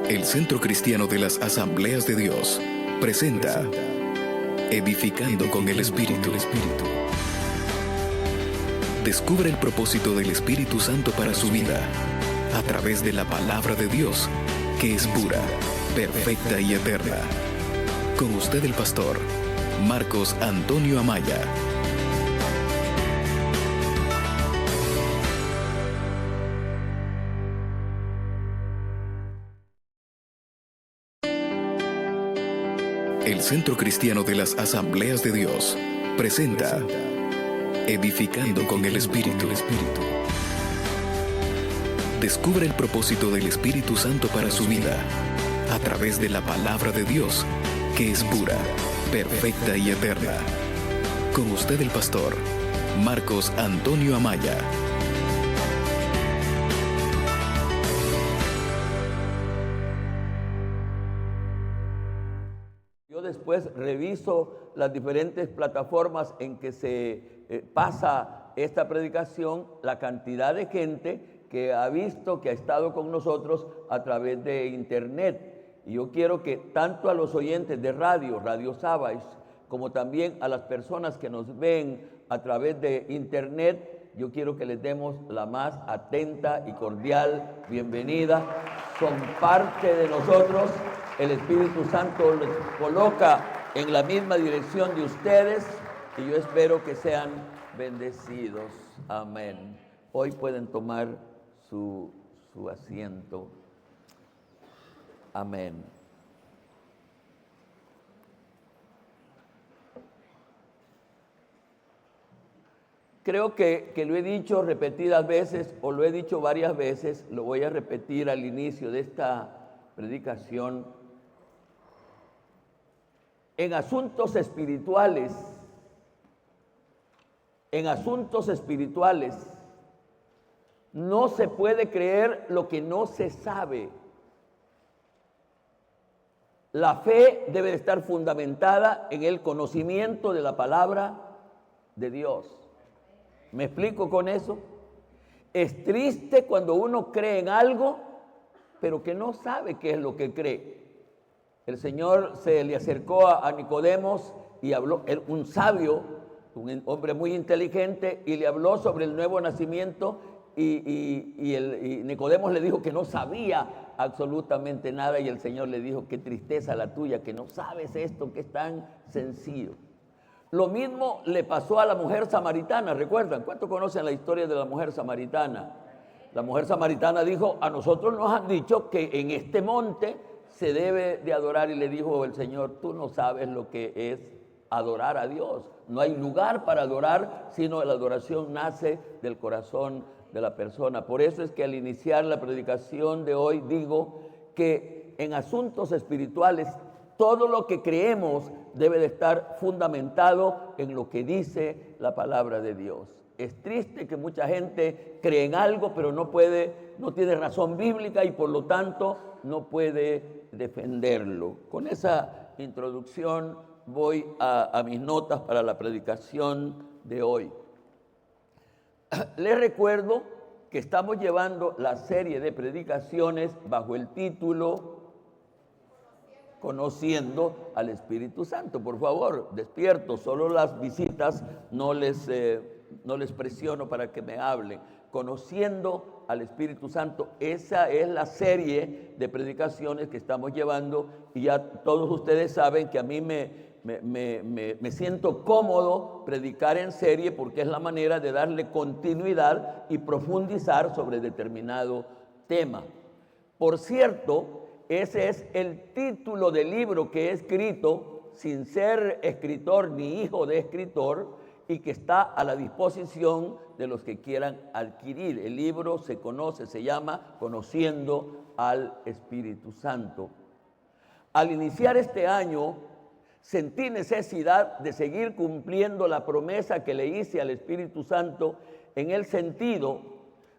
El Centro Cristiano de las Asambleas de Dios presenta Edificando con el Espíritu. Descubre el propósito del Espíritu Santo para su vida a través de la palabra de Dios, que es pura, perfecta y eterna. Con usted el pastor Marcos Antonio Amaya. El Centro Cristiano de las Asambleas de Dios presenta Edificando con el Espíritu. Descubre el propósito del Espíritu Santo para su vida a través de la palabra de Dios, que es pura, perfecta y eterna. Con usted el pastor Marcos Antonio Amaya. Yo después reviso las diferentes plataformas en que se pasa esta predicación, la cantidad de gente que ha visto, que ha estado con nosotros a través de internet. Y yo quiero que tanto a los oyentes de Radio Sabais, como también a las personas que nos ven a través de internet, yo quiero que les demos la más atenta y cordial bienvenida. Son parte de nosotros. El Espíritu Santo los coloca en la misma dirección de ustedes y yo espero que sean bendecidos. Amén. Hoy pueden tomar su asiento. Amén. Creo que lo he dicho repetidas veces o lo he dicho varias veces, lo voy a repetir al inicio de esta predicación. En asuntos espirituales, no se puede creer lo que no se sabe. La fe debe estar fundamentada en el conocimiento de la palabra de Dios. ¿Me explico con eso? Es triste cuando uno cree en algo, pero que no sabe qué es lo que cree. El Señor se le acercó a Nicodemos y habló, un sabio, un hombre muy inteligente, y le habló sobre el nuevo nacimiento y Nicodemos le dijo que no sabía absolutamente nada y el Señor le dijo, qué tristeza la tuya, que no sabes esto que es tan sencillo. Lo mismo le pasó a la mujer samaritana, ¿recuerdan? ¿Cuántos conocen la historia de la mujer samaritana? La mujer samaritana dijo, a nosotros nos han dicho que en este monte se debe de adorar, y le dijo el Señor, tú no sabes lo que es adorar a Dios. No hay lugar para adorar, sino la adoración nace del corazón de la persona. Por eso es que al iniciar la predicación de hoy digo que en asuntos espirituales todo lo que creemos debe de estar fundamentado en lo que dice la palabra de Dios. Es triste que mucha gente cree en algo, pero no tiene razón bíblica y por lo tanto no puede defenderlo. Con esa introducción voy a mis notas para la predicación de hoy. Les recuerdo que estamos llevando la serie de predicaciones bajo el título Conociendo al Espíritu Santo. Por favor, despierto, solo las visitas, no les presiono para que me hablen. Conociendo al Espíritu Santo, esa es la serie de predicaciones que estamos llevando y ya todos ustedes saben que a mí me siento cómodo predicar en serie porque es la manera de darle continuidad y profundizar sobre determinado tema. Por cierto, ese es el título del libro que he escrito sin ser escritor ni hijo de escritor y que está a la disposición de los que quieran adquirir. El libro se llama Conociendo al Espíritu Santo. Al iniciar este año, sentí necesidad de seguir cumpliendo la promesa que le hice al Espíritu Santo en el sentido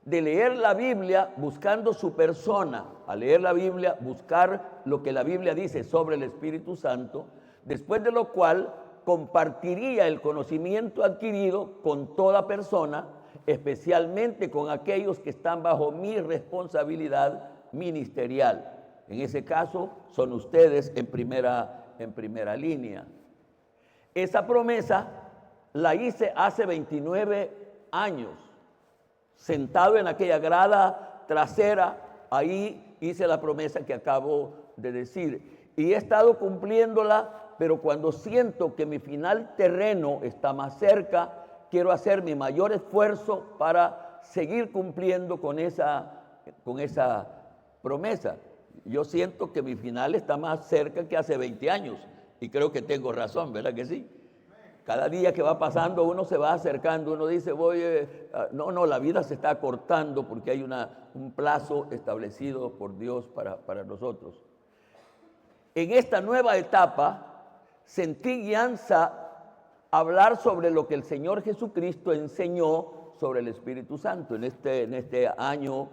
de leer la Biblia buscando su persona, al leer la Biblia buscar lo que la Biblia dice sobre el Espíritu Santo, después de lo cual compartiría el conocimiento adquirido con toda persona, especialmente con aquellos que están bajo mi responsabilidad ministerial. En ese caso son ustedes en primera línea. Esa promesa la hice hace 29 años, sentado en aquella grada trasera, ahí hice la promesa que acabo de decir. Y he estado cumpliéndola, pero cuando siento que mi final terreno está más cerca, quiero hacer mi mayor esfuerzo para seguir cumpliendo con esa promesa. Yo siento que mi final está más cerca que hace 20 años y creo que tengo razón, ¿verdad que sí? Cada día que va pasando uno se va acercando, uno dice, no, la vida se está acortando porque hay un plazo establecido por Dios para nosotros. En esta nueva etapa sentí guianza hablar sobre lo que el Señor Jesucristo enseñó sobre el Espíritu Santo. En este año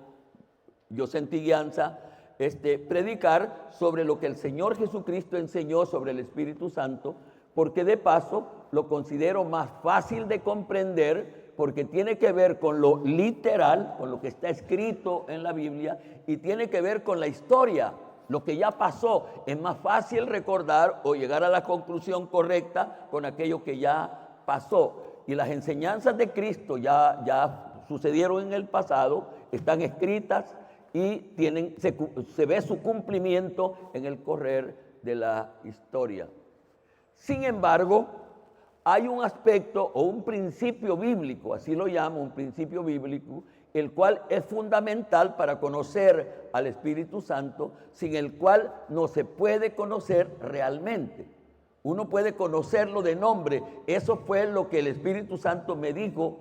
yo sentí guianza predicar sobre lo que el Señor Jesucristo enseñó sobre el Espíritu Santo, porque de paso lo considero más fácil de comprender, porque tiene que ver con lo literal, con lo que está escrito en la Biblia, y tiene que ver con la historia, lo que ya pasó. Es más fácil recordar o llegar a la conclusión correcta con aquello que ya pasó. Y las enseñanzas de Cristo ya sucedieron en el pasado, están escritas y se ve su cumplimiento en el correr de la historia. Sin embargo, hay un aspecto o un principio bíblico, así lo llamo, un principio bíblico, el cual es fundamental para conocer al Espíritu Santo, sin el cual no se puede conocer realmente. Uno puede conocerlo de nombre. Eso fue lo que el Espíritu Santo me dijo,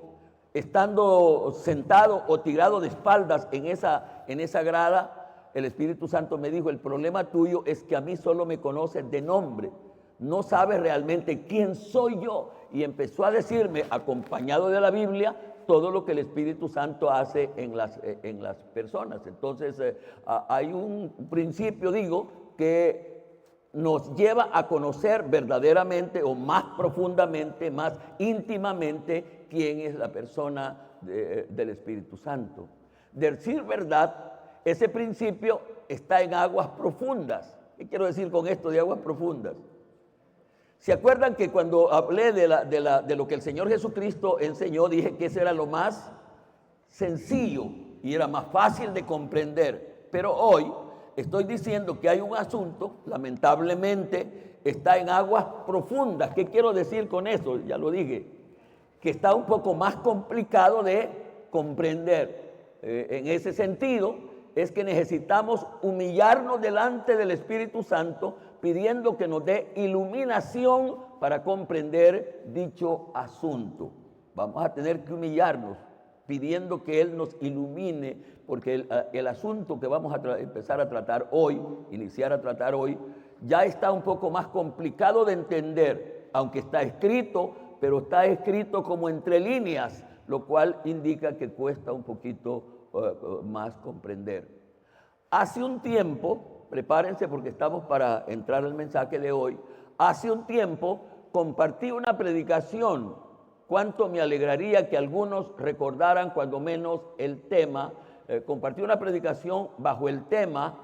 estando sentado o tirado de espaldas en esa grada. El Espíritu Santo me dijo, el problema tuyo es que a mí solo me conoces de nombre. No sabes realmente quién soy yo. Y empezó a decirme, acompañado de la Biblia, todo lo que el Espíritu Santo hace en las personas. Entonces, hay un principio, que nos lleva a conocer verdaderamente o más profundamente, más íntimamente, quién es la persona del Espíritu Santo. Decir verdad, ese principio está en aguas profundas. ¿Qué quiero decir con esto de aguas profundas? ¿Se acuerdan que cuando hablé de lo que el Señor Jesucristo enseñó, dije que ese era lo más sencillo y era más fácil de comprender? Pero hoy estoy diciendo que hay un asunto, lamentablemente, está en aguas profundas. ¿Qué quiero decir con eso? Ya lo dije, que está un poco más complicado de comprender. En ese sentido, es que necesitamos humillarnos delante del Espíritu Santo, pidiendo que nos dé iluminación para comprender dicho asunto. Vamos a tener que humillarnos, pidiendo que Él nos ilumine, porque el asunto que vamos a empezar a tratar hoy, iniciar a tratar hoy, ya está un poco más complicado de entender, aunque está escrito, pero está escrito como entre líneas, lo cual indica que cuesta un poquito más comprender. Hace un tiempo, prepárense porque estamos para entrar al mensaje de hoy, hace un tiempo compartí una predicación. Cuánto me alegraría que algunos recordaran cuando menos el tema. Compartí una predicación bajo el tema: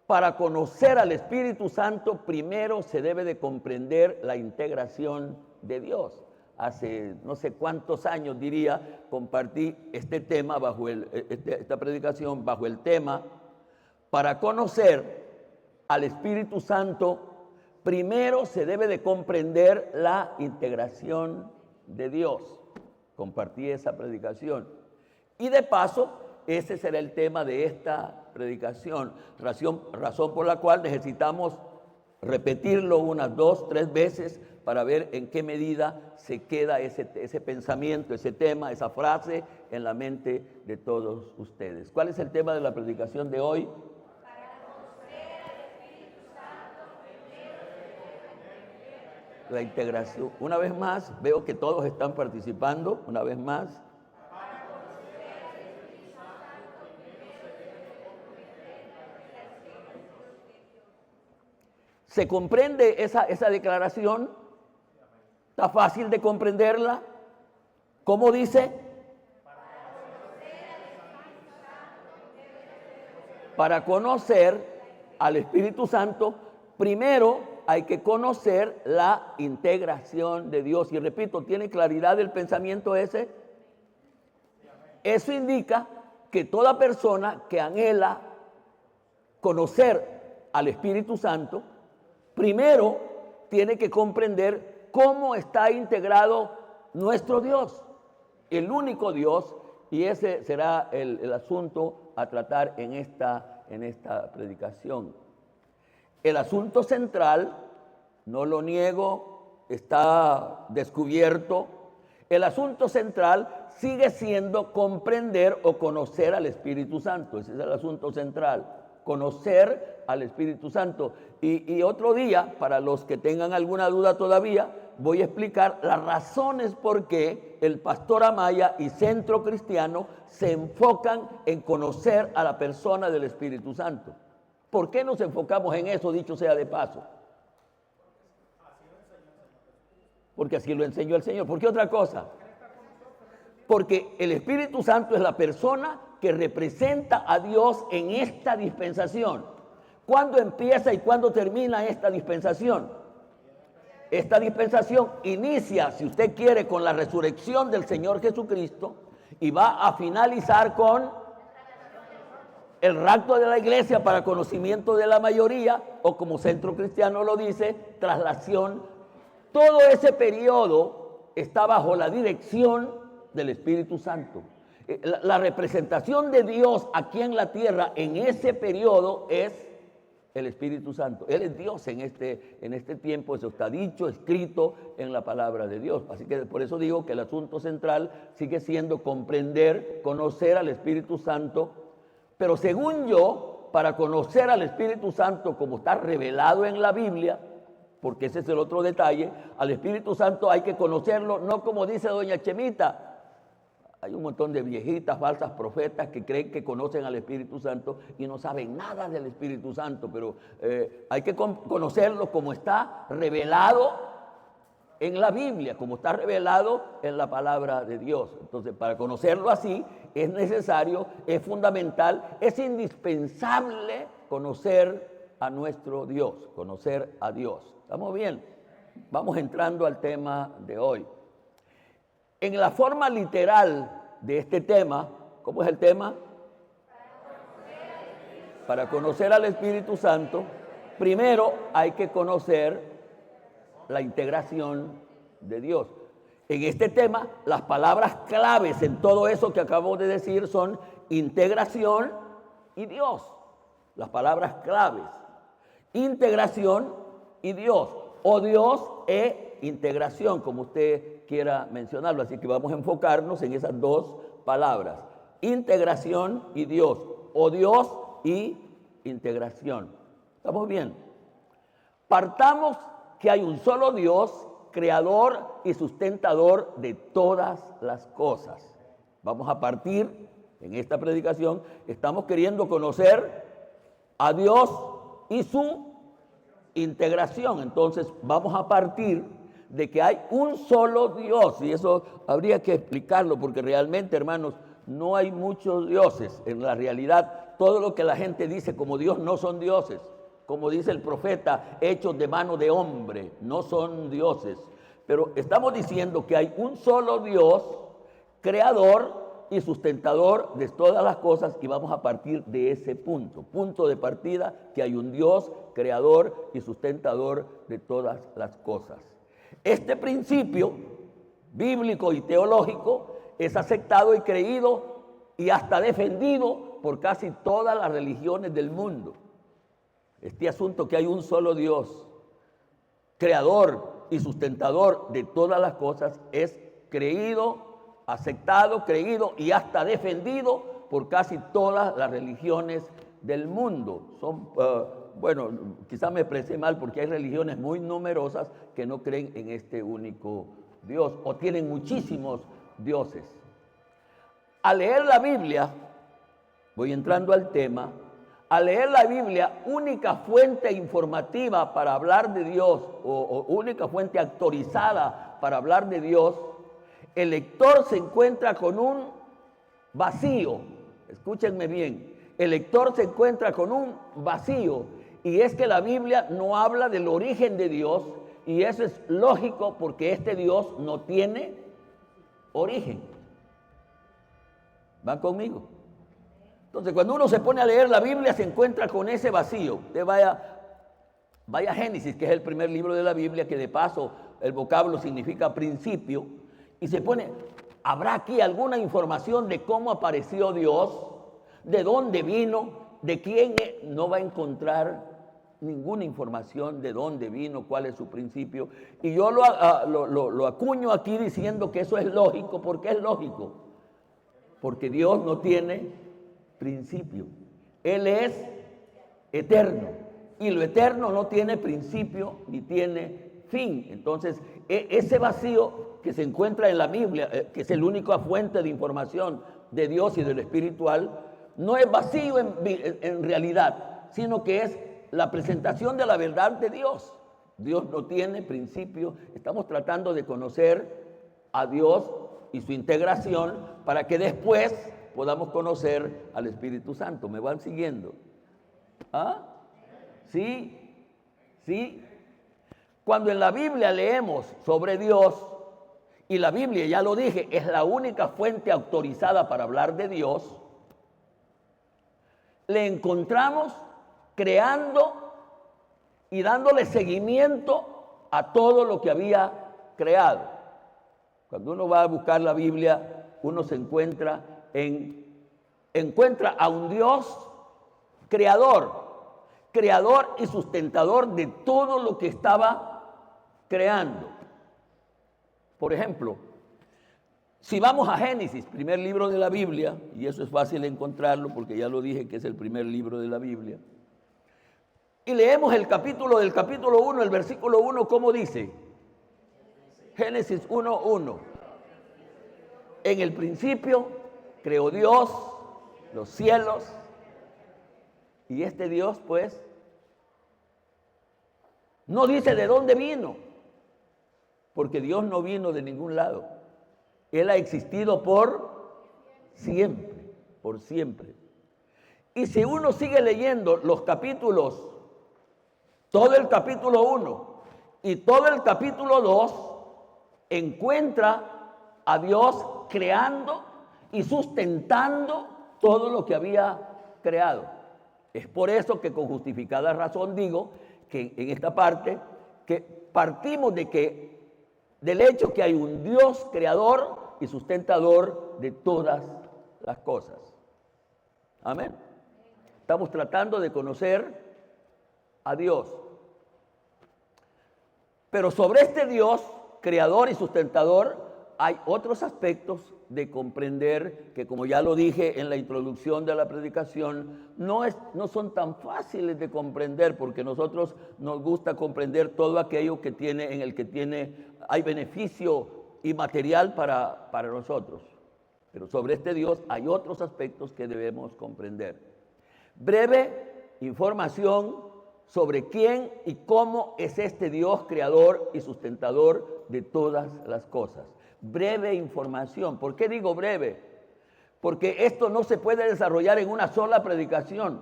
para conocer al Espíritu Santo primero se debe de comprender la integración de Dios. Hace no sé cuántos años, compartí este tema esta predicación bajo el tema: para conocer al Espíritu Santo primero se debe de comprender la integración de Dios. Compartí esa predicación. Y de paso, ese será el tema de esta predicación, razón por la cual necesitamos repetirlo unas 2, 3 veces para ver en qué medida se queda ese pensamiento, ese tema, esa frase en la mente de todos ustedes. ¿Cuál es el tema de la predicación de hoy? La integración. Una vez más, veo que todos están participando. Una vez más. ¿Se comprende esa declaración? ¿Está fácil de comprenderla? ¿Cómo dice? Para conocer al Espíritu Santo, primero hay que conocer la integración de Dios. Y repito, ¿tiene claridad el pensamiento ese? Eso indica que toda persona que anhela conocer al Espíritu Santo, primero tiene que comprender cómo está integrado nuestro Dios, el único Dios, y ese será el asunto a tratar en esta predicación. El asunto central, no lo niego, está descubierto. El asunto central sigue siendo comprender o conocer al Espíritu Santo. Ese es el asunto central, conocer al Espíritu Santo. Y otro día, para los que tengan alguna duda todavía, voy a explicar las razones por qué el Pastor Amaya y Centro Cristiano se enfocan en conocer a la persona del Espíritu Santo. ¿Por qué nos enfocamos en eso, dicho sea de paso? Porque así lo enseñó el Señor. ¿Por qué otra cosa? Porque el Espíritu Santo es la persona que representa a Dios en esta dispensación. ¿Cuándo empieza y cuándo termina esta dispensación? Esta dispensación inicia, si usted quiere, con la resurrección del Señor Jesucristo y va a finalizar con el rapto de la iglesia para conocimiento de la mayoría, o como Centro Cristiano lo dice, traslación. Todo ese periodo está bajo la dirección del Espíritu Santo. La representación de Dios aquí en la tierra en ese periodo es el Espíritu Santo. Él es Dios en este tiempo, eso está dicho, escrito en la palabra de Dios. Así que por eso digo que el asunto central sigue siendo comprender, conocer al Espíritu Santo. Pero según yo, para conocer al Espíritu Santo como está revelado en la Biblia, porque ese es el otro detalle, al Espíritu Santo hay que conocerlo, no como dice doña Chemita. Hay un montón de viejitas, falsas profetas que creen que conocen al Espíritu Santo y no saben nada del Espíritu Santo, pero hay que conocerlo como está revelado en la Biblia, como está revelado en la palabra de Dios. Entonces, para conocerlo así, es necesario, es fundamental, es indispensable conocer a nuestro Dios, conocer a Dios. ¿Estamos bien? Vamos entrando al tema de hoy. En la forma literal de este tema, ¿cómo es el tema? Para conocer al Espíritu Santo, primero hay que conocer la integración de Dios. En este tema, las palabras claves en todo eso que acabo de decir son integración y Dios. Las palabras claves. Integración y Dios. O Dios e integración, como usted quiera mencionarlo. Así que vamos a enfocarnos en esas dos palabras. Integración y Dios. O Dios y integración. ¿Estamos bien? Partamos que hay un solo Dios, creador y sustentador de todas las cosas. Vamos a partir, en esta predicación, estamos queriendo conocer a Dios y su integración. Entonces, vamos a partir de que hay un solo Dios, y eso habría que explicarlo, porque realmente, hermanos, no hay muchos dioses. En la realidad, todo lo que la gente dice como Dios no son dioses. Como dice el profeta, hechos de mano de hombre, no son dioses. Pero estamos diciendo que hay un solo Dios, creador y sustentador de todas las cosas, y vamos a partir de ese punto de partida, que hay un Dios, creador y sustentador de todas las cosas. Este principio bíblico y teológico es aceptado y creído y hasta defendido por casi todas las religiones del mundo. Este asunto que hay un solo Dios, creador y sustentador de todas las cosas, es creído, aceptado, creído y hasta defendido por casi todas las religiones del mundo. Son, bueno, quizás me expresé mal porque hay religiones muy numerosas que no creen en este único Dios o tienen muchísimos dioses. Al leer la Biblia, voy entrando al tema, al leer la Biblia, única fuente informativa para hablar de Dios o única fuente autorizada para hablar de Dios, el lector se encuentra con un vacío. Escúchenme bien. el lector se encuentra con un vacío, y es que la Biblia no habla del origen de Dios, y eso es lógico porque este Dios no tiene origen. ¿Van conmigo? Entonces, cuando uno se pone a leer la Biblia, se encuentra con ese vacío. Usted vaya a Génesis, que es el primer libro de la Biblia, que de paso el vocablo significa principio, y se pone, ¿habrá aquí alguna información de cómo apareció Dios? ¿De dónde vino? ¿De quién es? No va a encontrar ninguna información de dónde vino, cuál es su principio. Y yo lo acuño aquí diciendo que eso es lógico. ¿Por qué es lógico? Porque Dios no tiene principio. Él es eterno. Y lo eterno no tiene principio ni tiene fin. Entonces, ese vacío que se encuentra en la Biblia, que es la única fuente de información de Dios y de lo espiritual, no es vacío en realidad, sino que es la presentación de la verdad de Dios. Dios no tiene principio. Estamos tratando de conocer a Dios y su integración para que después podamos conocer al Espíritu Santo. ¿Me van siguiendo? ¿Ah? ¿Sí? ¿Sí? Cuando en la Biblia leemos sobre Dios, y la Biblia, ya lo dije, es la única fuente autorizada para hablar de Dios, le encontramos creando y dándole seguimiento a todo lo que había creado. Cuando uno va a buscar la Biblia, uno se encuentra a un Dios creador y sustentador de todo lo que estaba creando. Por ejemplo, si vamos a Génesis, primer libro de la Biblia, y eso es fácil encontrarlo porque ya lo dije que es el primer libro de la Biblia, y leemos el capítulo 1, el versículo 1, ¿cómo dice? Génesis 1:1. En el principio creó Dios los cielos, y este Dios, pues, no dice de dónde vino, porque Dios no vino de ningún lado. Él ha existido por siempre. Y si uno sigue leyendo los capítulos, todo el capítulo 1 y todo el capítulo 2, encuentra a Dios creando y sustentando todo lo que había creado. Es por eso que con justificada razón digo que en esta parte que partimos del hecho que hay un Dios creador y sustentador de todas las cosas. Amén. Estamos tratando de conocer a Dios. Pero sobre este Dios, creador y sustentador, hay otros aspectos de comprender que, como ya lo dije en la introducción de la predicación, no son tan fáciles de comprender, porque nosotros nos gusta comprender todo aquello en el que hay beneficio y material para nosotros. Pero sobre este Dios hay otros aspectos que debemos comprender. Breve información sobre quién y cómo es este Dios creador y sustentador de todas las cosas. Breve información. ¿Por qué digo breve? Porque esto no se puede desarrollar en una sola predicación.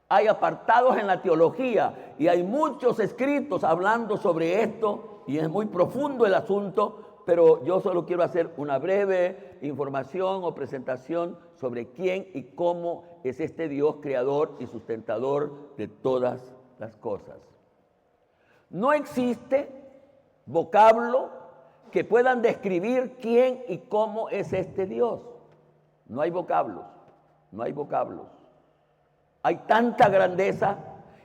Hay apartados en la teología y hay muchos escritos hablando sobre esto, y es muy profundo el asunto, pero yo solo quiero hacer una breve información o presentación sobre quién y cómo es este Dios creador y sustentador de todas las cosas. No existe vocablo que puedan describir quién y cómo es este Dios. No hay vocablos. Hay tanta grandeza,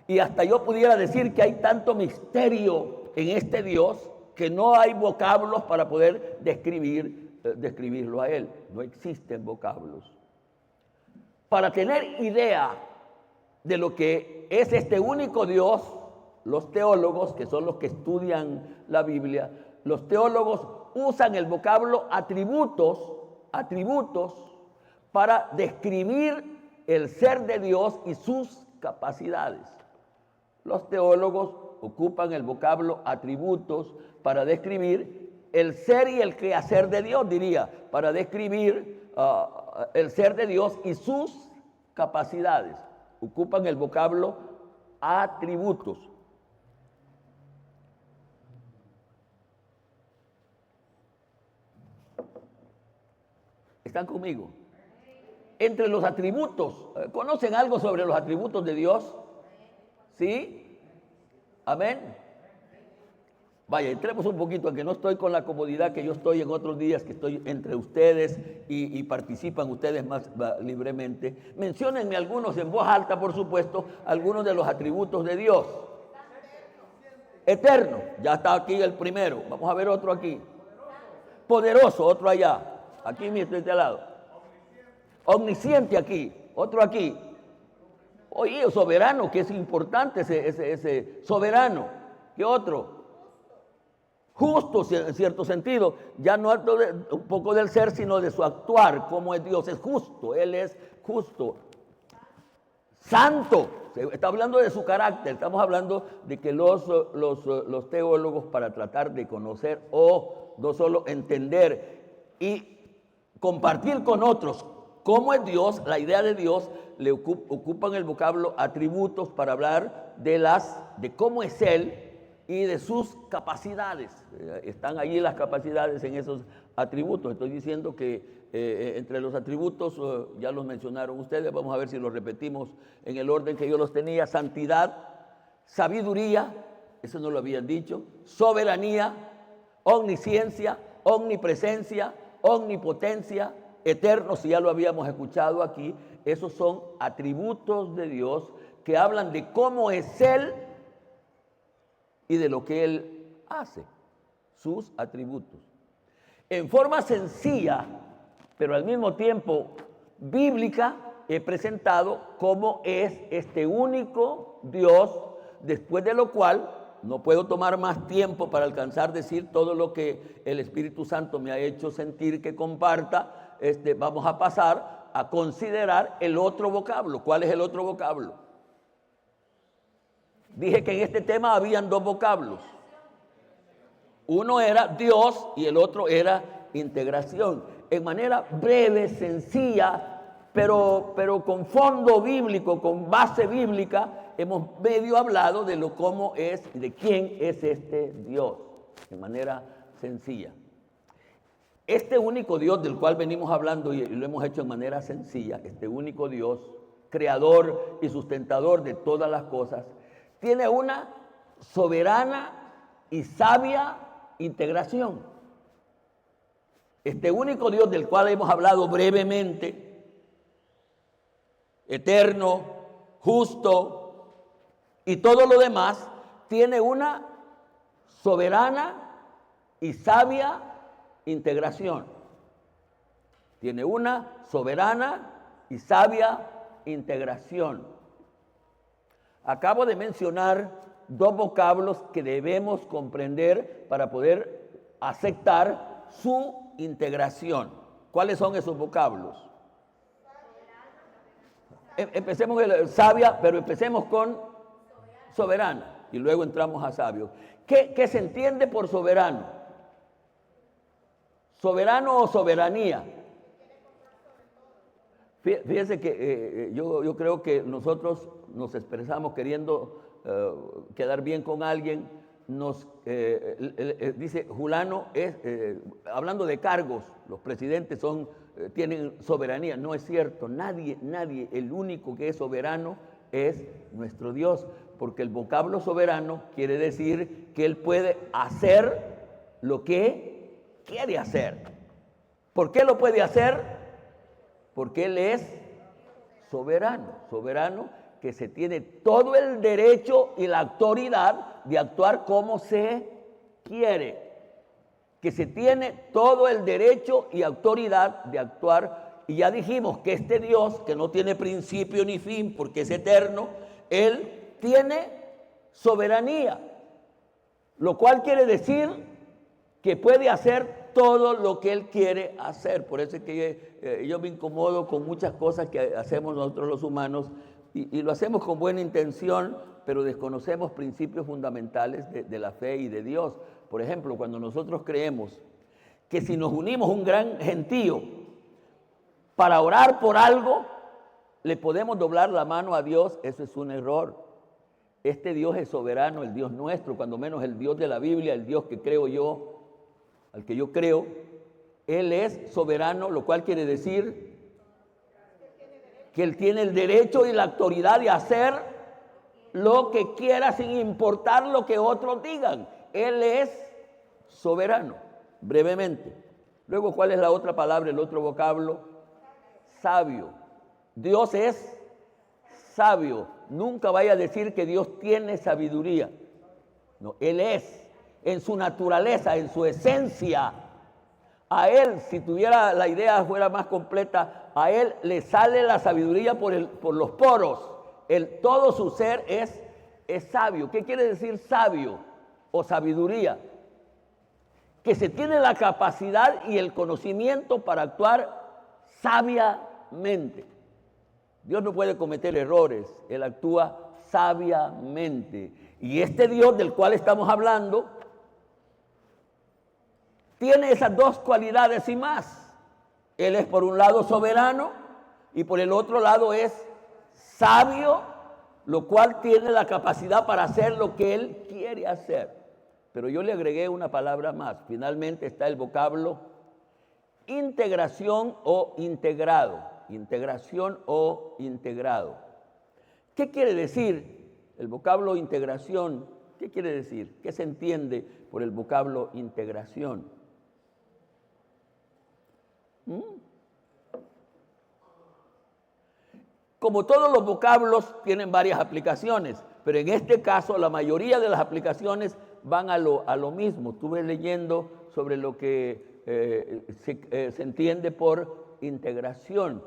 y hasta yo pudiera decir que hay tanto misterio en este Dios que no hay vocablos para poder describirlo a Él. No existen vocablos. Para tener idea de lo que es este único Dios, los teólogos, que son los que estudian la Biblia, los teólogos usan el vocablo atributos para describir el ser de Dios y sus capacidades. Los teólogos ocupan el vocablo atributos para describir el ser y el quehacer de Dios, para describir el ser de Dios y sus capacidades. Ocupan el vocablo atributos. ¿Están conmigo? Entre los atributos, ¿conocen algo sobre los atributos de Dios? ¿Sí? Amén. Vaya, entremos un poquito, aunque no estoy con la comodidad que yo estoy en otros días, que estoy entre ustedes y participan ustedes más libremente. Menciónenme algunos en voz alta, por supuesto, algunos de los atributos de Dios. Eterno, ya está aquí el primero. Vamos a ver otro aquí. Poderoso, otro allá. Aquí mismo, este lado. Omnisciente aquí, otro aquí. Oye, soberano, que es importante ese soberano. ¿Qué otro? Justo en cierto sentido. Ya no hablo un poco del ser, sino de su actuar. Cómo es Dios, es justo, Él es justo. Santo, está hablando de su carácter. Estamos hablando de que los teólogos, para tratar de conocer o no solo entender y compartir con otros cómo es Dios, la idea de Dios, le ocupan el vocablo atributos para hablar de cómo es Él y de sus capacidades. Están allí las capacidades en esos atributos. Estoy diciendo que entre los atributos, ya los mencionaron ustedes, vamos a ver si los repetimos en el orden que yo los tenía: santidad, sabiduría, eso no lo habían dicho, soberanía, omnisciencia, omnipresencia, omnipotencia, eterno, si ya lo habíamos escuchado aquí. Esos son atributos de Dios que hablan de cómo es Él y de lo que Él hace, sus atributos. En forma sencilla, pero al mismo tiempo bíblica, he presentado cómo es este único Dios, después de lo cual no puedo tomar más tiempo para alcanzar a decir todo lo que el Espíritu Santo me ha hecho sentir que comparta. Vamos a pasar a considerar el otro vocablo. ¿Cuál es el otro vocablo? Dije que en este tema habían dos vocablos. Uno era Dios y el otro era integración. En manera breve, sencilla, pero con fondo bíblico, con base bíblica, hemos medio hablado de cómo es, de quién es este Dios, de manera sencilla. Este único Dios del cual venimos hablando y lo hemos hecho de manera sencilla, este único Dios, creador y sustentador de todas las cosas, tiene una soberana y sabia integración. Este único Dios del cual hemos hablado brevemente, eterno, justo y todo lo demás, tiene una soberana y sabia integración. Tiene una soberana y sabia integración. Acabo de mencionar dos vocablos que debemos comprender para poder aceptar su integración. ¿Cuáles son esos vocablos? Empecemos con sabia, pero empecemos con soberana y luego entramos a sabio. ¿Qué se entiende por soberano? ¿Soberano o soberanía? Fíjense que yo creo que nosotros nos expresamos queriendo quedar bien con alguien. Dice Julano, hablando de cargos, los presidentes tienen soberanía. No es cierto, nadie, el único que es soberano es nuestro Dios, porque el vocablo soberano quiere decir que Él puede hacer lo que quiere hacer. ¿Por qué lo puede hacer? Porque Él es soberano que se tiene todo el derecho y la autoridad de actuar como se quiere, que se tiene todo el derecho y autoridad de actuar. Y ya dijimos que este Dios, que no tiene principio ni fin porque es eterno, Él tiene soberanía, lo cual quiere decir que puede hacer todo lo que Él quiere hacer. Por eso es que yo me incomodo con muchas cosas que hacemos nosotros los humanos y lo hacemos con buena intención, pero desconocemos principios fundamentales de la fe y de Dios. Por ejemplo, cuando nosotros creemos que si nos unimos un gran gentío para orar por algo, le podemos doblar la mano a Dios, eso es un error. Este Dios es soberano, el Dios nuestro, cuando menos el Dios de la Biblia, el Dios que creo yo, al que yo creo. Él es soberano, lo cual quiere decir que Él tiene el derecho y la autoridad de hacer lo que quiera sin importar lo que otros digan. Él es soberano, brevemente. Luego, ¿cuál es la otra palabra, el otro vocablo? Sabio. Dios es sabio. Nunca vaya a decir que Dios tiene sabiduría. No, Él es, en su naturaleza, en su esencia. A Él, si tuviera la idea fuera más completa, a Él le sale la sabiduría por los poros. Todo su ser es sabio. ¿Qué quiere decir sabio o sabiduría? Que se tiene la capacidad y el conocimiento para actuar sabiamente. Dios no puede cometer errores, Él actúa sabiamente. Y este Dios del cual estamos hablando tiene esas dos cualidades y más. Él es por un lado soberano y por el otro lado es sabio, lo cual tiene la capacidad para hacer lo que Él quiere hacer. Pero yo le agregué una palabra más. Finalmente está el vocablo integración o integrado. Integración o integrado. ¿Qué quiere decir el vocablo integración? ¿Qué quiere decir? ¿Qué se entiende por el vocablo integración? Como todos los vocablos tienen varias aplicaciones, pero en este caso la mayoría de las aplicaciones van a lo mismo. Estuve leyendo sobre lo que se entiende por integración,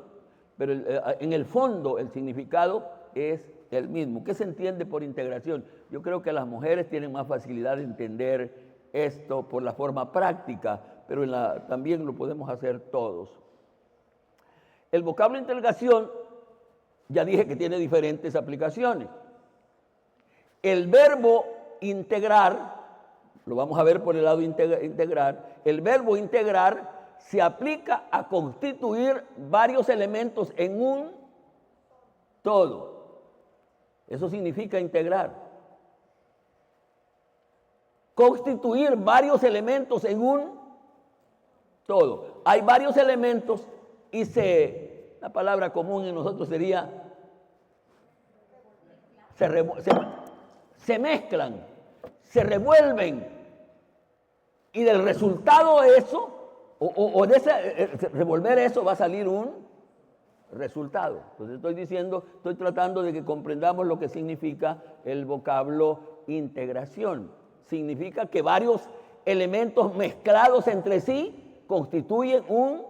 pero en el fondo el significado es el mismo. ¿Qué se entiende por integración? Yo creo que las mujeres tienen más facilidad de entender esto por la forma práctica, pero también lo podemos hacer todos. El vocablo integración, ya dije que tiene diferentes aplicaciones. El verbo integrar, lo vamos a ver por el lado integrar, el verbo integrar se aplica a constituir varios elementos en un todo. Eso significa integrar. Constituir varios elementos en un todo. Hay varios elementos y la palabra común en nosotros sería se mezclan, se revuelven y del resultado de eso o de ese revolver eso va a salir un resultado. Entonces estoy tratando de que comprendamos lo que significa el vocablo integración. Significa que varios elementos mezclados entre sí constituyen un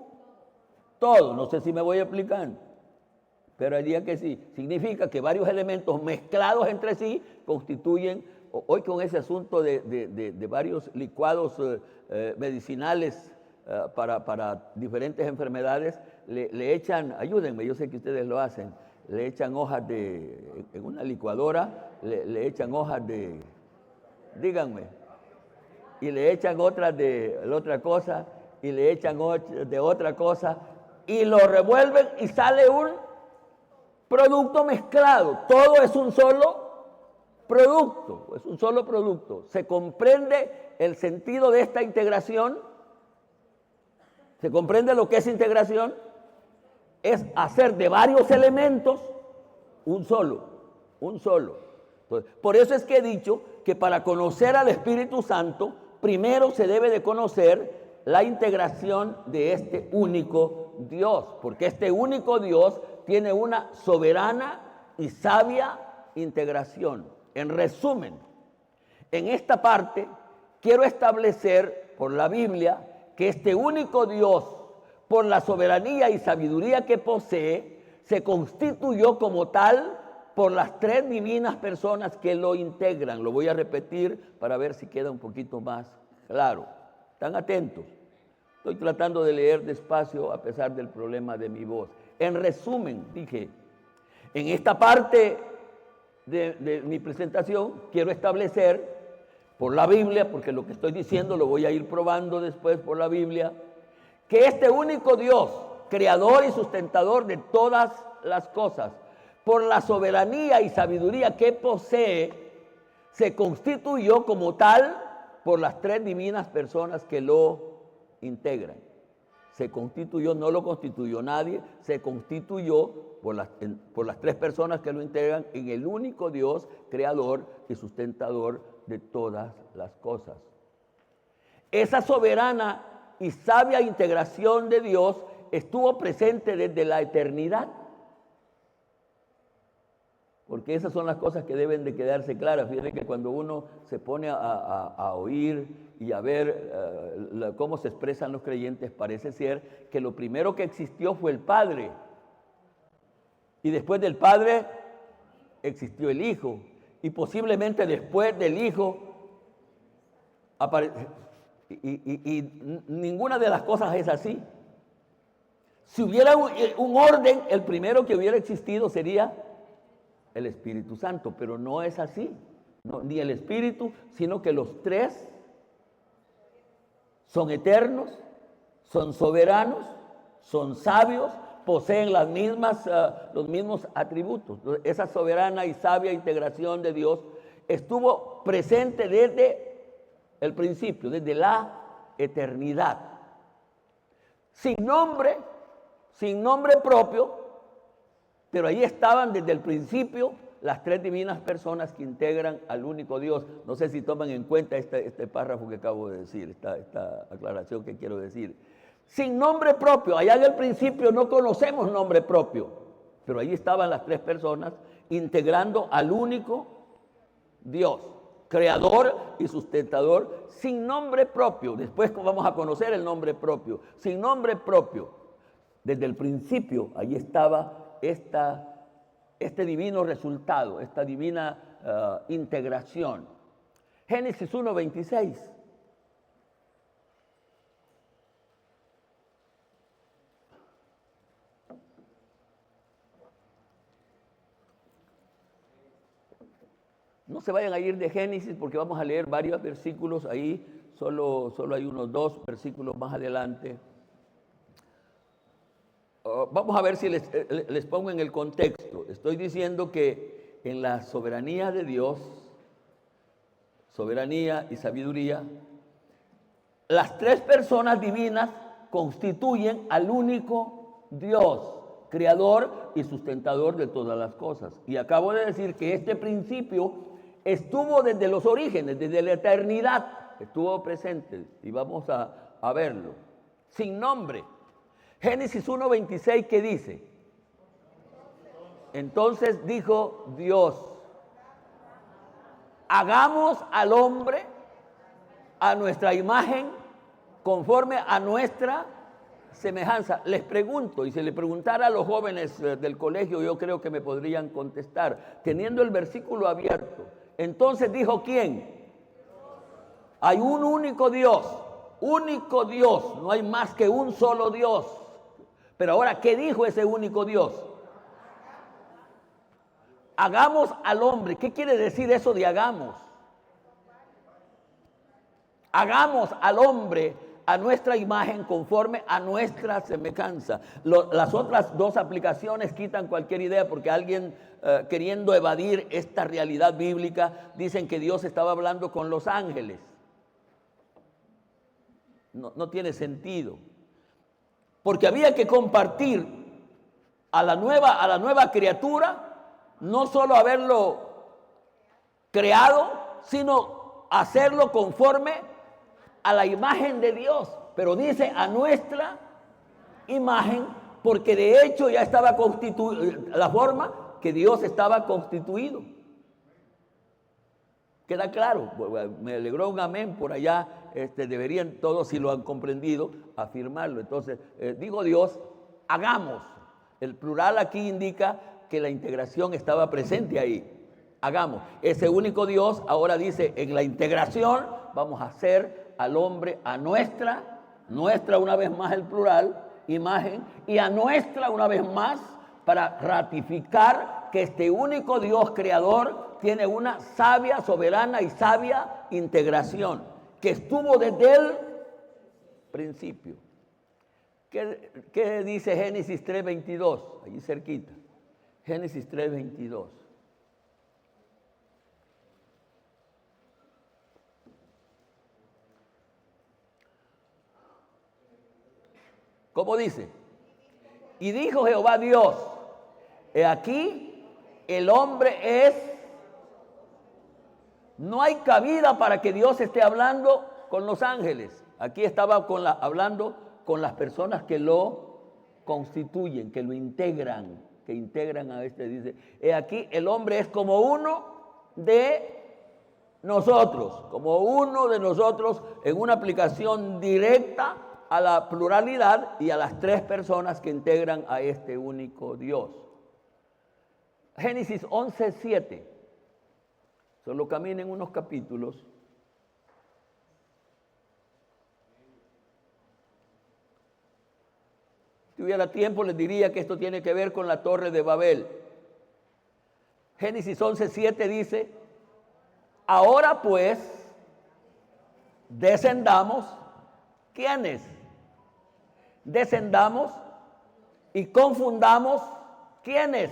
todo. No sé si me voy explicando, pero hay días que sí. Significa que varios elementos mezclados entre sí constituyen, hoy con ese asunto de varios licuados medicinales para diferentes enfermedades, le echan, ayúdenme, yo sé que ustedes lo hacen, le echan hojas en una licuadora, le echan hojas díganme, y le echan otras de otra cosa, y le echan de otra cosa, y lo revuelven y sale un producto mezclado. Todo es un solo producto, es un solo producto. ¿Se comprende el sentido de esta integración? ¿Se comprende lo que es integración? Es hacer de varios elementos un solo. Entonces, por eso es que he dicho que para conocer al Espíritu Santo, primero se debe de conocer la integración de este único Dios, porque este único Dios tiene una soberana y sabia integración. En resumen, en esta parte quiero establecer por la Biblia que este único Dios, por la soberanía y sabiduría que posee, se constituyó como tal por las tres divinas personas que lo integran. Lo voy a repetir para ver si queda un poquito más claro. ¿Están atentos? Estoy tratando de leer despacio a pesar del problema de mi voz. En resumen, dije, en esta parte de mi presentación quiero establecer por la Biblia, porque lo que estoy diciendo lo voy a ir probando después por la Biblia, que este único Dios, creador y sustentador de todas las cosas. Por la soberanía y sabiduría que posee, se constituyó como tal por las tres divinas personas que lo integran. Se constituyó, no lo constituyó nadie, se constituyó por las tres personas que lo integran en el único Dios, creador y sustentador de todas las cosas. Esa soberana y sabia integración de Dios estuvo presente desde la eternidad. Porque esas son las cosas que deben de quedarse claras. Fíjense que cuando uno se pone a oír y a ver cómo se expresan los creyentes, parece ser que lo primero que existió fue el Padre. Y después del Padre existió el Hijo. Y posiblemente después del Hijo y ninguna de las cosas es así. Si hubiera un orden, el primero que hubiera existido sería el Espíritu Santo, pero no es así. No, ni el Espíritu, sino que los tres son eternos, son soberanos, son sabios, poseen los mismos atributos. Esa soberana y sabia integración de Dios estuvo presente desde el principio, desde la eternidad. Sin nombre propio, pero ahí estaban desde el principio las tres divinas personas que integran al único Dios. No sé si toman en cuenta este párrafo que acabo de decir, esta aclaración que quiero decir. Sin nombre propio, allá en el principio no conocemos nombre propio, pero ahí estaban las tres personas integrando al único Dios, creador y sustentador, sin nombre propio. Después vamos a conocer el nombre propio, sin nombre propio. Desde el principio, ahí estaba este divino resultado, esta divina integración. Génesis 1:26. No se vayan a ir de Génesis porque vamos a leer varios versículos ahí, solo hay unos 2 versículos más adelante. Vamos a ver si les pongo en el contexto. Estoy diciendo que en la soberanía de Dios, soberanía y sabiduría, las tres personas divinas constituyen al único Dios, creador y sustentador de todas las cosas. Y acabo de decir que este principio estuvo desde los orígenes, desde la eternidad, estuvo presente y vamos a verlo. Sin nombre. Génesis 1:26, ¿qué dice? Entonces dijo Dios, hagamos al hombre a nuestra imagen, conforme a nuestra semejanza. Les pregunto, y si le preguntara a los jóvenes del colegio, yo creo que me podrían contestar, teniendo el versículo abierto. Entonces dijo, ¿quién? Hay un único Dios, no hay más que un solo Dios. Pero ahora, ¿qué dijo ese único Dios? Hagamos al hombre. ¿Qué quiere decir eso de hagamos? Hagamos al hombre a nuestra imagen conforme a nuestra semejanza. Las otras dos aplicaciones quitan cualquier idea porque alguien queriendo evadir esta realidad bíblica dicen que Dios estaba hablando con los ángeles. No tiene sentido. Porque había que compartir a la nueva criatura, no solo haberlo creado, sino hacerlo conforme a la imagen de Dios. Pero dice a nuestra imagen, porque de hecho ya estaba constituida la forma que Dios estaba constituido. ¿Queda claro? Me alegró un amén por allá. Deberían todos, si lo han comprendido, afirmarlo. Entonces, digo Dios, hagamos. El plural aquí indica que la integración estaba presente ahí. Hagamos. Ese único Dios ahora dice, en la integración vamos a hacer al hombre a nuestra una vez más el plural, imagen, y a nuestra una vez más para ratificar que este único Dios creador tiene una sabia, soberana y sabia integración que estuvo desde el principio. ¿Qué dice Génesis 3:22? Allí cerquita. Génesis 3:22. ¿Cómo dice? Y dijo Jehová Dios, he aquí el hombre es... No hay cabida para que Dios esté hablando con los ángeles. Aquí estaba hablando con las personas que lo constituyen, que lo integran, que integran a este. Dice, he aquí el hombre es como uno de nosotros, en una aplicación directa a la pluralidad y a las tres personas que integran a este único Dios. Génesis 11:7. Solo caminen unos capítulos. Si tuviera tiempo les diría que esto tiene que ver con la Torre de Babel. Génesis 11:7 dice, ahora pues, descendamos, ¿quiénes? Descendamos y confundamos, ¿quiénes?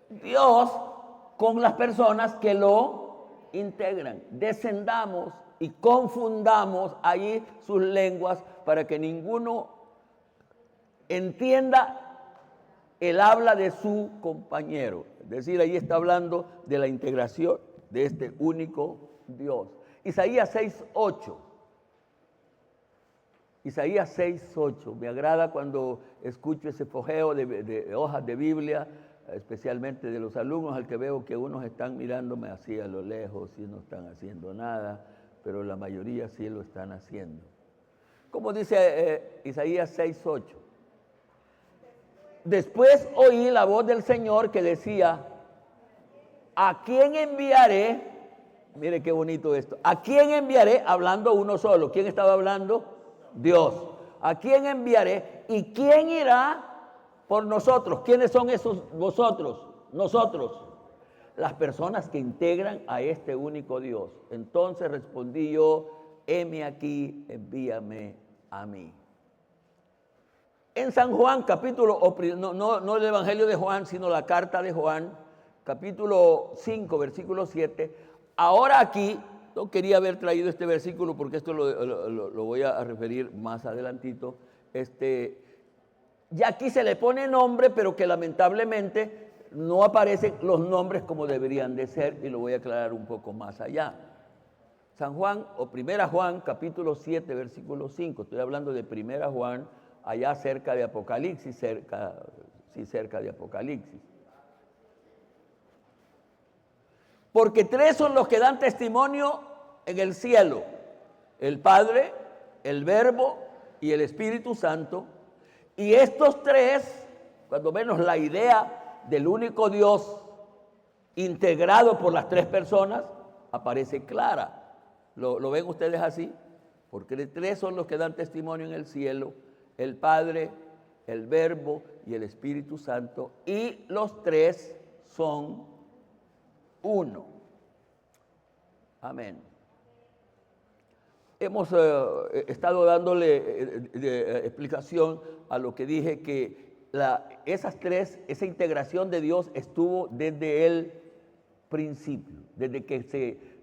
Dios con las personas que lo integran. Descendamos y confundamos allí sus lenguas para que ninguno entienda el habla de su compañero. Es decir, ahí está hablando de la integración de este único Dios. Isaías 6:8. Isaías 6:8. Me agrada cuando escucho ese fojeo de hojas de Biblia, especialmente de los alumnos, al que veo que unos están mirándome así a lo lejos y no están haciendo nada, pero la mayoría sí lo están haciendo. Como dice Isaías 6:8. Después oí la voz del Señor que decía, ¿a quién enviaré? Mire qué bonito esto. ¿A quién enviaré? Hablando uno solo. ¿Quién estaba hablando? Dios. ¿A quién enviaré? ¿Y quién irá por nosotros? ¿Quiénes son esos vosotros? Nosotros. Las personas que integran a este único Dios. Entonces respondí yo, heme aquí, envíame a mí. En San Juan, capítulo, no el Evangelio de Juan, sino la carta de Juan, capítulo 5, versículo 7. Ahora aquí, no quería haber traído este versículo porque esto lo voy a referir más adelantito. Ya aquí se le pone nombre, pero que lamentablemente no aparecen los nombres como deberían de ser, y lo voy a aclarar un poco más allá. San Juan, o Primera Juan, capítulo 7, versículo 5. Estoy hablando de Primera Juan, allá cerca de Apocalipsis, cerca de Apocalipsis. Porque tres son los que dan testimonio en el cielo: el Padre, el Verbo y el Espíritu Santo. Y estos tres, cuando menos la idea del único Dios integrado por las tres personas, aparece clara. ¿Lo ven ustedes así? Porque tres son los que dan testimonio en el cielo: el Padre, el Verbo y el Espíritu Santo. Y los tres son uno. Amén. Hemos estado dándole explicación a lo que dije, que esa integración de Dios estuvo desde el principio. Desde que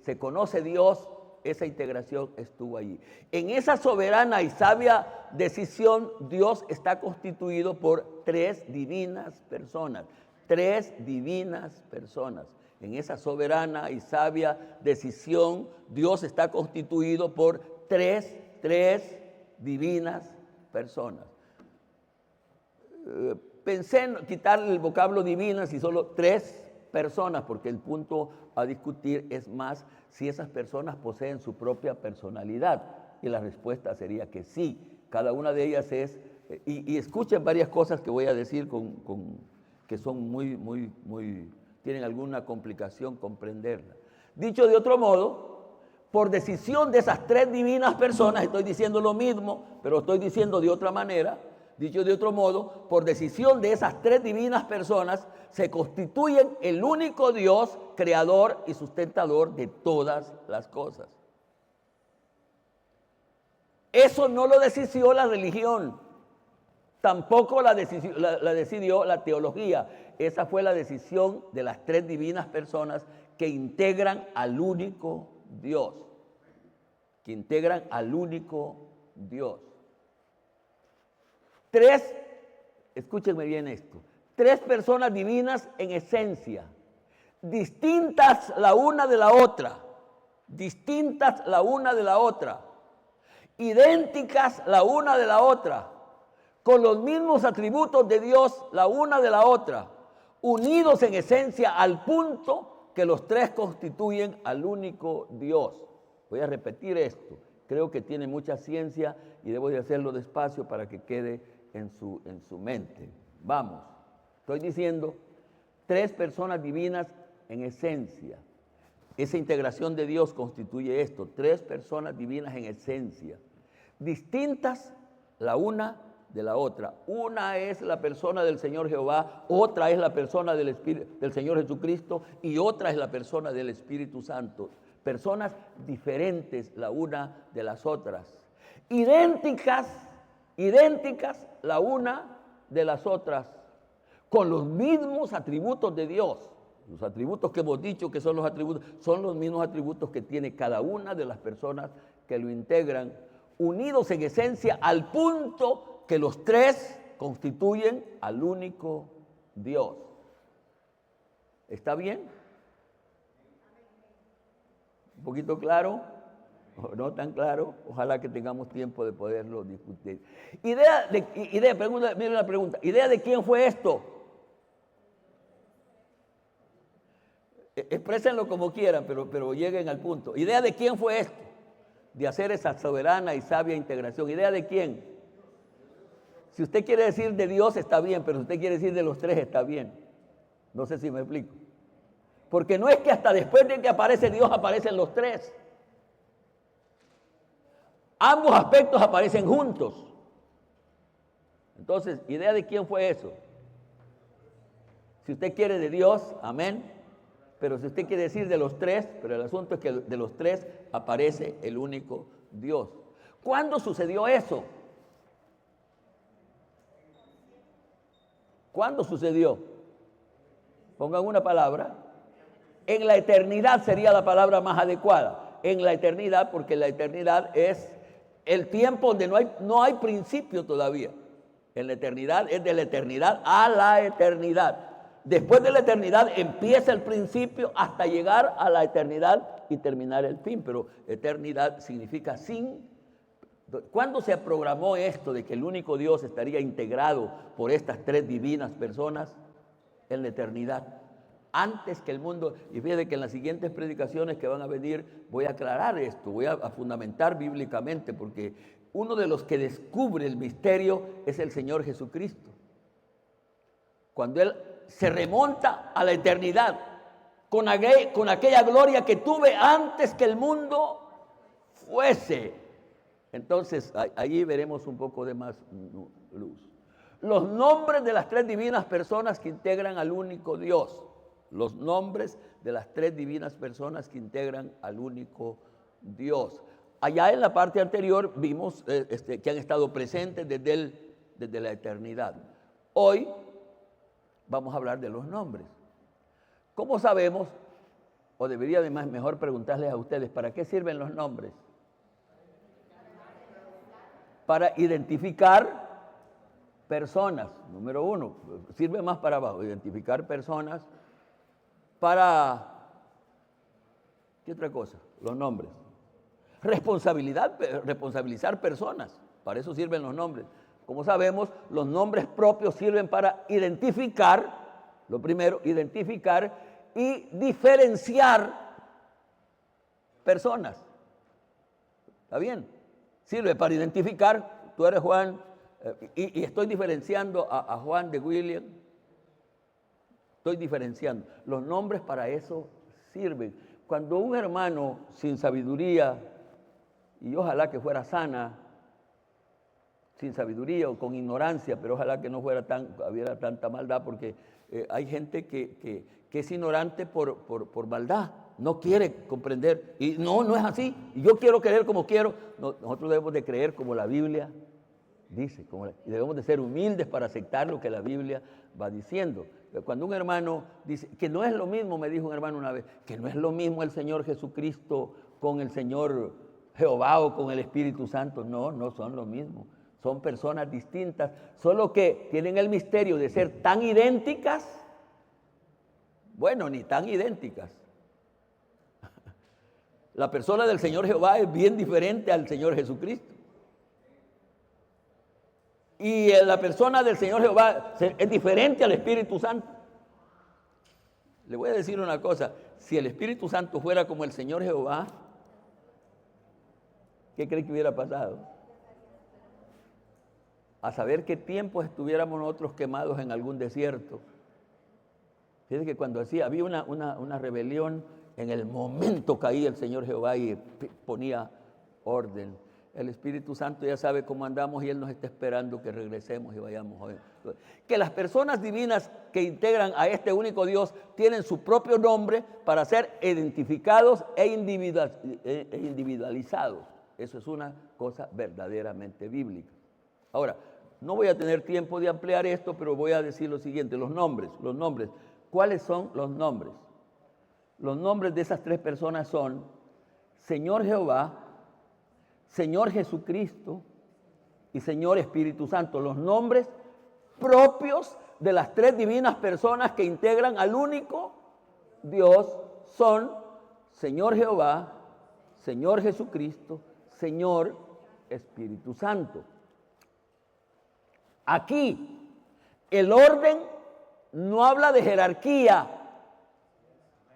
se conoce Dios, esa integración estuvo allí. En esa soberana y sabia decisión, Dios está constituido por tres divinas personas. Tres divinas personas. En esa soberana y sabia decisión, Dios está constituido por tres divinas personas. Pensé en quitarle el vocablo divinas y solo tres personas, porque el punto a discutir es más si esas personas poseen su propia personalidad. Y la respuesta sería que sí. Cada una de ellas es, y escuchen varias cosas que voy a decir que son muy tienen alguna complicación comprenderla. Dicho de otro modo, por decisión de esas tres divinas personas, estoy diciendo lo mismo, pero estoy diciendo de otra manera. Dicho de otro modo, por decisión de esas tres divinas personas, se constituyen el único Dios, creador y sustentador de todas las cosas. Eso no lo decidió la religión, tampoco la decidió la teología. Esa fue la decisión de las tres divinas personas que integran al único Dios. Que integran al único Dios. Escúchenme bien esto, tres personas divinas en esencia, distintas la una de la otra, idénticas la una de la otra, con los mismos atributos de Dios la una de la otra, unidos en esencia al punto que los tres constituyen al único Dios. Voy a repetir esto, creo que tiene mucha ciencia y debo de hacerlo despacio para que quede en su mente. Vamos, estoy diciendo tres personas divinas en esencia. Esa integración de Dios constituye esto, tres personas divinas en esencia, distintas la una de la otra. Una es la persona del Señor Jehová, otra es la persona del Señor Jesucristo y otra es la persona del Espíritu Santo. Personas diferentes la una de las otras, idénticas la una de las otras, con los mismos atributos de Dios. Los atributos que hemos dicho que son los mismos atributos que tiene cada una de las personas que lo integran, unidos en esencia al punto que los tres constituyen al único Dios. ¿Está bien? ¿Un poquito claro? ¿O no tan claro? Ojalá que tengamos tiempo de poderlo discutir. Miren la pregunta. ¿Idea de quién fue esto? Exprésenlo como quieran, pero lleguen al punto. ¿Idea de quién fue esto? De hacer esa soberana y sabia integración. ¿Idea de quién? Si usted quiere decir de Dios está bien, pero si usted quiere decir de los tres está bien. No sé si me explico. Porque no es que hasta después de que aparece Dios aparecen los tres. Ambos aspectos aparecen juntos. Entonces, ¿idea de quién fue eso? Si usted quiere de Dios, amén. Pero si usted quiere decir de los tres, pero el asunto es que de los tres aparece el único Dios. ¿Cuándo sucedió eso? ¿Cuándo sucedió? Pongan una palabra. En la eternidad sería la palabra más adecuada. En la eternidad, porque la eternidad es el tiempo donde no hay principio todavía. En la eternidad es de la eternidad a la eternidad. Después de la eternidad empieza el principio hasta llegar a la eternidad y terminar el fin. Pero eternidad significa sin. ¿Cuándo se programó esto de que el único Dios estaría integrado por estas tres divinas personas? En la eternidad. Antes que el mundo, y fíjate que en las siguientes predicaciones que van a venir voy a aclarar esto, voy a fundamentar bíblicamente, porque uno de los que descubre el misterio es el Señor Jesucristo. Cuando Él se remonta a la eternidad, con aquella gloria que tuve antes que el mundo fuese. Entonces, allí veremos un poco de más luz. Los nombres de las tres divinas personas que integran al único Dios. Los nombres de las tres divinas personas que integran al único Dios. Allá en la parte anterior vimos que han estado presentes desde la eternidad. Hoy vamos a hablar de los nombres. ¿Cómo sabemos, o debería además mejor preguntarles a ustedes, ¿para qué sirven los nombres? Para identificar personas, número uno. Sirve más para abajo, identificar personas. ¿Qué otra cosa? Los nombres. Responsabilizar personas. Para eso sirven los nombres. Como sabemos, los nombres propios sirven para identificar, lo primero, identificar y diferenciar personas. ¿Está bien? Sirve para identificar, tú eres Juan, y estoy diferenciando a Juan de William. Estoy diferenciando. Los nombres para eso sirven. Cuando un hermano sin sabiduría, y ojalá que fuera sana, sin sabiduría o con ignorancia, pero ojalá que no hubiera tanta maldad, porque hay gente que es ignorante por maldad. no quiere comprender. Y no es así. Y yo quiero creer como quiero. No, nosotros debemos de creer como la Biblia dice. Y debemos de ser humildes para aceptar lo que la Biblia va diciendo. Cuando un hermano dice, que no es lo mismo, me dijo un hermano una vez, que no es lo mismo el Señor Jesucristo con el Señor Jehová o con el Espíritu Santo. No, no son lo mismo. Son personas distintas, solo que tienen el misterio de ser tan idénticas. Bueno, ni tan idénticas. La persona del Señor Jehová es bien diferente al Señor Jesucristo. Y la persona del Señor Jehová es diferente al Espíritu Santo. Le voy a decir una cosa, si el Espíritu Santo fuera como el Señor Jehová, ¿qué cree que hubiera pasado? A saber qué tiempos estuviéramos nosotros quemados en algún desierto. Fíjense que cuando había una rebelión, en el momento caía el Señor Jehová y ponía orden. El Espíritu Santo ya sabe cómo andamos y Él nos está esperando que regresemos y vayamos hoy. Que las personas divinas que integran a este único Dios tienen su propio nombre para ser identificados e individualizados. Eso es una cosa verdaderamente bíblica. Ahora, no voy a tener tiempo de ampliar esto, pero voy a decir lo siguiente, los nombres. ¿Cuáles son los nombres? Los nombres de esas tres personas son Señor Jehová, Señor Jesucristo y Señor Espíritu Santo. Los nombres propios de las tres divinas personas que integran al único Dios son Señor Jehová, Señor Jesucristo, Señor Espíritu Santo. Aquí el orden no habla de jerarquía,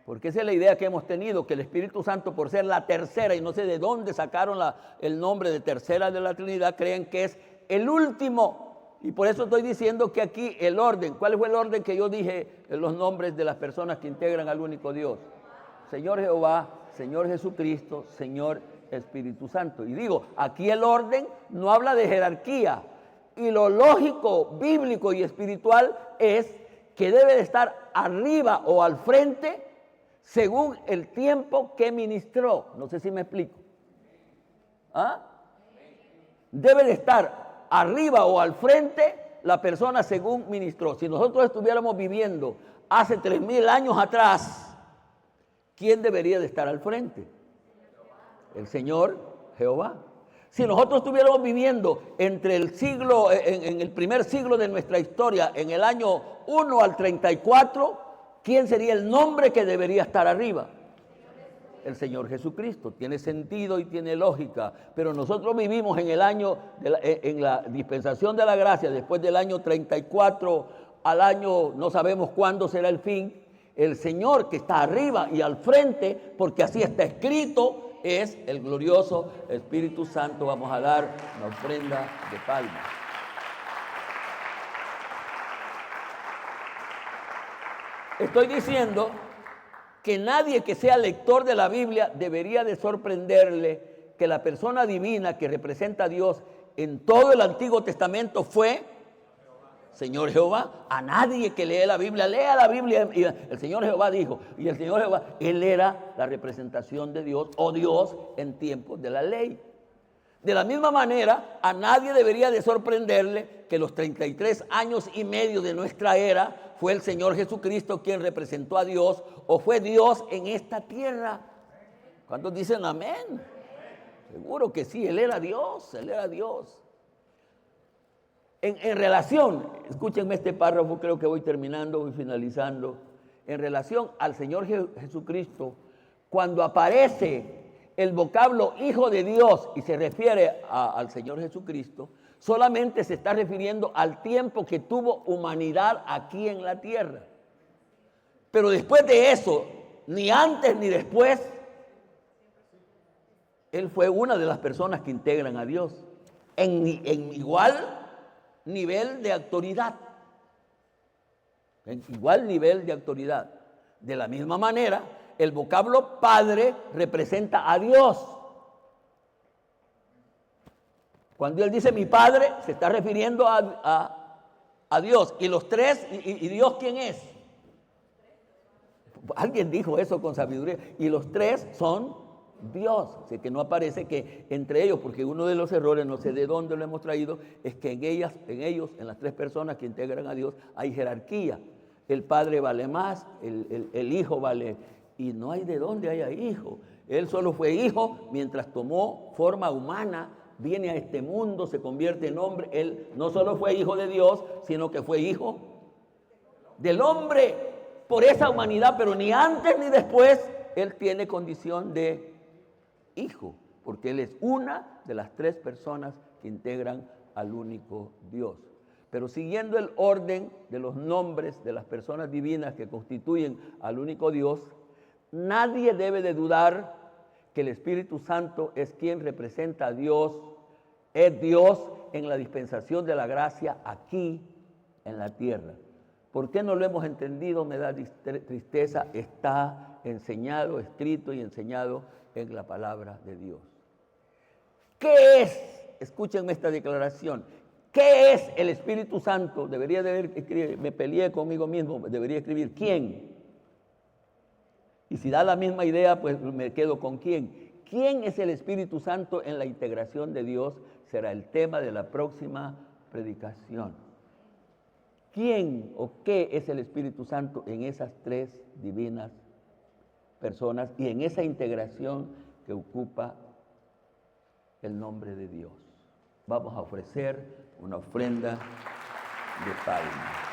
porque esa es la idea que hemos tenido, que el Espíritu Santo, por ser la tercera, y no sé de dónde sacaron el nombre de tercera de la Trinidad, creen que es el último. Y por eso estoy diciendo que aquí el orden, ¿cuál fue el orden que yo dije en los nombres de las personas que integran al único Dios? Señor Jehová, Señor Jesucristo, Señor Espíritu Santo. Y digo, aquí el orden no habla de jerarquía. Y lo lógico, bíblico y espiritual es que debe de estar arriba o al frente según el tiempo que ministró. No sé si me explico. ¿Ah? Debe de estar arriba o al frente la persona según ministró. Si nosotros estuviéramos viviendo hace 3000 años atrás, ¿quién debería de estar al frente? El Señor Jehová. Si nosotros estuviéramos viviendo entre el siglo, en el primer siglo de nuestra historia, en el año 1 al 34, ¿quién sería el nombre que debería estar arriba? El Señor Jesucristo. Tiene sentido y tiene lógica, pero nosotros vivimos en el año, en la dispensación de la gracia, después del año 34 al año, no sabemos cuándo será el fin. El Señor que está arriba y al frente, porque así está escrito, es el glorioso Espíritu Santo. Vamos a dar una ofrenda de palmas. Estoy diciendo que nadie que sea lector de la Biblia debería de sorprenderle que la persona divina que representa a Dios en todo el Antiguo Testamento fue Señor Jehová. A nadie que lee la Biblia, lea la Biblia y el Señor Jehová dijo, y el Señor Jehová, Él era la representación de Dios o Dios en tiempos de la ley. De la misma manera, a nadie debería de sorprenderle que los 33 años y medio de nuestra era fue el Señor Jesucristo quien representó a Dios o fue Dios en esta tierra. ¿Cuántos dicen amén? Seguro que sí, Él era Dios, Él era Dios. En relación, escúchenme este párrafo, creo que voy terminando, voy finalizando. En relación al Señor Jesucristo, cuando aparece el vocablo Hijo de Dios y se refiere al Señor Jesucristo, solamente se está refiriendo al tiempo que tuvo humanidad aquí en la tierra. Pero después de eso, ni antes ni después, Él fue una de las personas que integran a Dios en igual nivel de autoridad. En igual nivel de autoridad. De la misma manera, el vocablo Padre representa a Dios. Cuando Él dice mi Padre, se está refiriendo a Dios. Y los tres, ¿y Dios quién es? Alguien dijo eso con sabiduría. Y los tres son Dios. Así que no aparece que entre ellos, porque uno de los errores, no sé de dónde lo hemos traído, es que en ellos, en las tres personas que integran a Dios, hay jerarquía. El Padre vale más, el Hijo vale, y no hay de dónde haya hijo. Él solo fue hijo mientras tomó forma humana, viene a este mundo, se convierte en hombre. Él no solo fue hijo de Dios, sino que fue hijo del hombre por esa humanidad, pero ni antes ni después él tiene condición de hijo, porque él es una de las tres personas que integran al único Dios. Pero siguiendo el orden de los nombres de las personas divinas que constituyen al único Dios, nadie debe de dudar que el Espíritu Santo es quien representa a Dios, es Dios en la dispensación de la gracia aquí en la tierra. ¿Por qué no lo hemos entendido? Me da tristeza. Está enseñado, escrito y enseñado en la palabra de Dios. ¿Qué es? Escúchenme esta declaración. ¿Qué es el Espíritu Santo? Debería de escribir, me peleé conmigo mismo, debería escribir ¿quién? Y si da la misma idea, pues me quedo con quién. ¿Quién es el Espíritu Santo en la integración de Dios? Será el tema de la próxima predicación. ¿Quién o qué es el Espíritu Santo en esas tres divinas personas y en esa integración que ocupa el nombre de Dios? Vamos a ofrecer una ofrenda de palma.